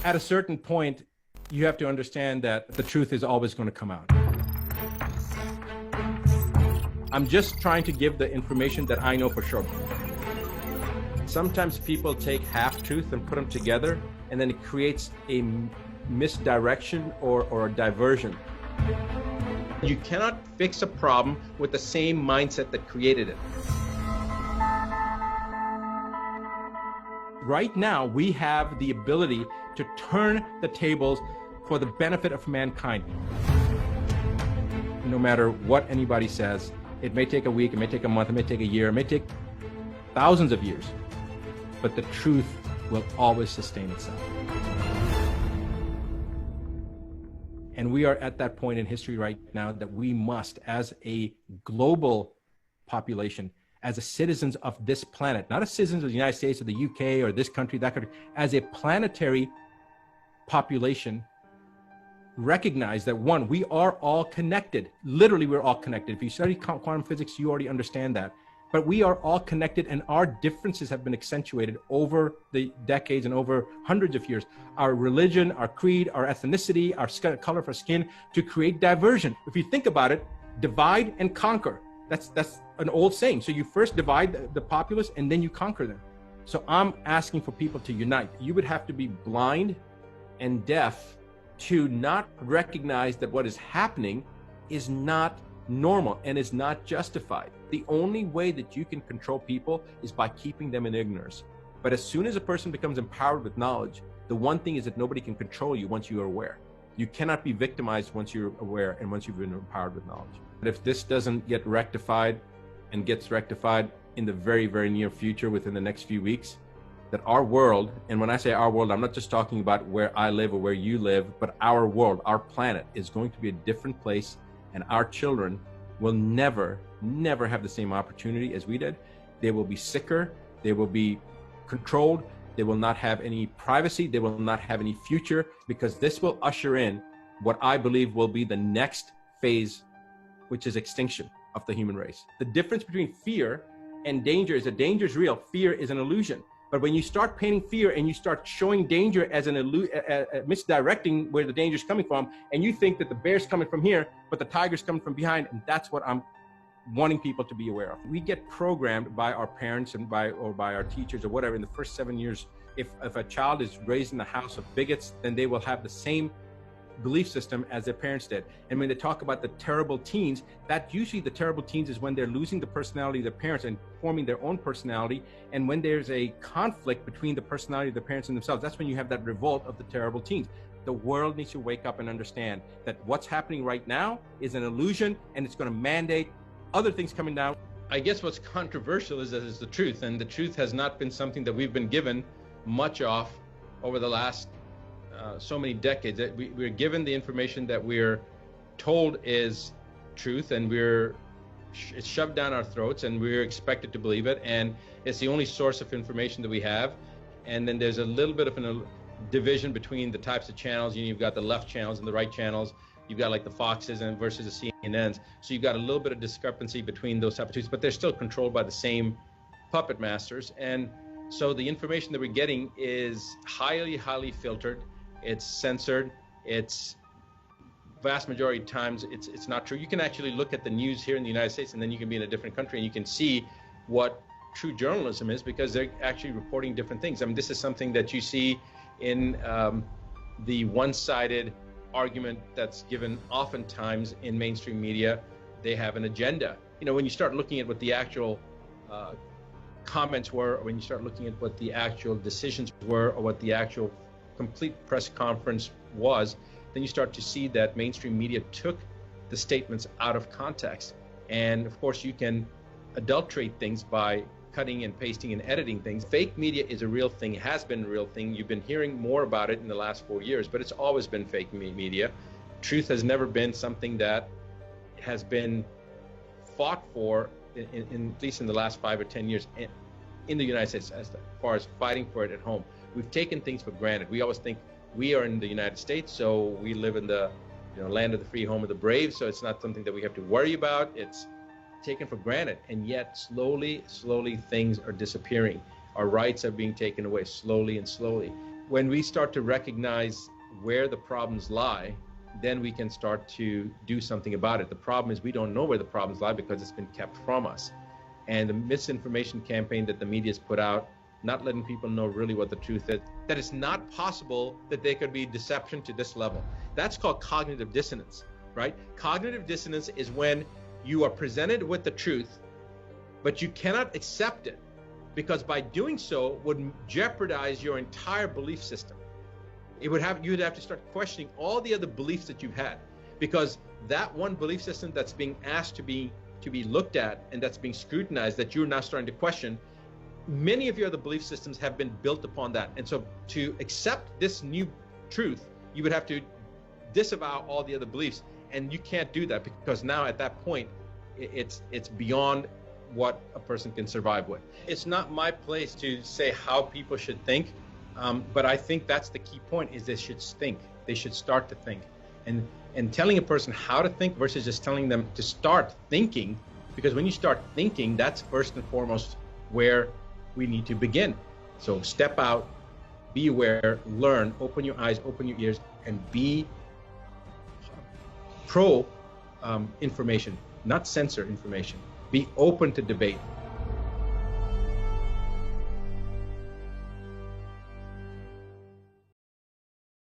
At a certain point, you have to understand that the truth is always going to come out. I'm just trying to give the information that I know for sure. Sometimes people take half-truth and put them together, and then it creates a misdirection or a diversion. You cannot fix a problem with the same mindset that created it. Right now, we have the ability to turn the tables for the benefit of mankind. No matter what anybody says, it may take a week, it may take a month, it may take a year, it may take thousands of years, but the truth will always sustain itself. And we are at that point in history right now that we must, as a global population, as a citizens of this planet, not as citizens of the United States or the UK or this country, that country, as a planetary population, recognize that one, we are all connected. Literally, we're all connected. If you study quantum physics, you already understand that. But we are all connected, and our differences have been accentuated over the decades and over hundreds of years. Our religion, our creed, our ethnicity, our color of our skin, to create diversion. If you think about it, divide and conquer. That's an old saying. So you first divide the populace and then you conquer them. So I'm asking for people to unite. You would have to be blind and deaf to not recognize that what is happening is not normal and is not justified. The only way that you can control people is by keeping them in ignorance. But as soon as a person becomes empowered with knowledge, the one thing is that nobody can control you once you are aware. You cannot be victimized once you're aware and once you've been empowered with knowledge. But if this doesn't get rectified and gets rectified in the very, very near future, within the next few weeks, that our world, and when I say our world, I'm not just talking about where I live or where you live, but our world, our planet is going to be a different place, and our children will never have the same opportunity as we did. They will be sicker, they will be controlled, they will not have any privacy, they will not have any future, because this will usher in what I believe will be the next phase, which is extinction of the human race. The difference between fear and danger is that danger is real, fear is an illusion. But when you start painting fear and you start showing danger as misdirecting where the danger is coming from, and you think that the bear's coming from here, but the tiger's coming from behind, and that's what I'm wanting people to be aware of. We get programmed by our parents and by our teachers or whatever in the first 7 years. If a child is raised in the house of bigots, then they will have the same belief system as their parents did. And when they talk about the terrible teens, that usually the terrible teens is when they're losing the personality of their parents and forming their own personality. And when there's a conflict between the personality of the parents and themselves, that's when you have that revolt of the terrible teens. The world needs to wake up and understand that what's happening right now is an illusion, and it's going to mandate other things coming down. I guess what's controversial is that it's the truth, and the truth has not been something that we've been given much of over the last so many decades. We're given the information that we're told is truth, and it's shoved down our throats, and we're expected to believe it, and it's the only source of information that we have. And then there's a little bit of a division between the types of channels. You've got the left channels and the right channels. You've got like the Foxes and versus the CNNs. So you've got a little bit of discrepancy between those types of tweets, but they're still controlled by the same puppet masters. And so the information that we're getting is highly filtered. It's censored. It's vast majority of times it's not true. You can actually look at the news here in the United States, and then you can be in a different country and you can see what true journalism is, because they're actually reporting different things. I mean, this is something that you see in the one-sided argument that's given oftentimes in mainstream media. They have an agenda. You know, when you start looking at what the actual comments were, or when you start looking at what the actual decisions were, or what the actual complete press conference was, then you start to see that mainstream media took the statements out of context. And of course, you can adulterate things by cutting and pasting and editing things. Fake media is a real thing, has been a real thing. You've been hearing more about it in the last 4 years, but it's always been fake media. Truth has never been something that has been fought for, at least in the last 5 or 10 years in the United States, as far as fighting for it at home. We've taken things for granted. We always think we are in the United States, so we live in the land of the free, home of the brave, so it's not something that we have to worry about. It's taken for granted, and yet slowly things are disappearing. Our rights are being taken away slowly and slowly. when we start to recognize where the problems lie, then we can start to do something about it. The problem is we don't know where the problems lie because it's been kept from us. And the misinformation campaign that the media's put out, not letting people know really what the truth is, that it's not possible that there could be deception to this level. That's called cognitive dissonance, right? Cognitive dissonance is when you are presented with the truth, but you cannot accept it because by doing so would jeopardize your entire belief system. You'd have to start questioning all the other beliefs that you've had, because that one belief system that's being asked to be looked at and that's being scrutinized, that you're now starting to question, many of your other belief systems have been built upon that. And so to accept this new truth, you would have to disavow all the other beliefs, and you can't do that because now at that point it's beyond what a person can survive with. It's not my place to say how people should think. But I think that's the key point, is they should think. They should start to think. And telling a person how to think versus just telling them to start thinking, because when you start thinking, that's first and foremost where we need to begin. So step out, be aware, learn, open your eyes, open your ears, and be pro information, not censor information. Be open to debate.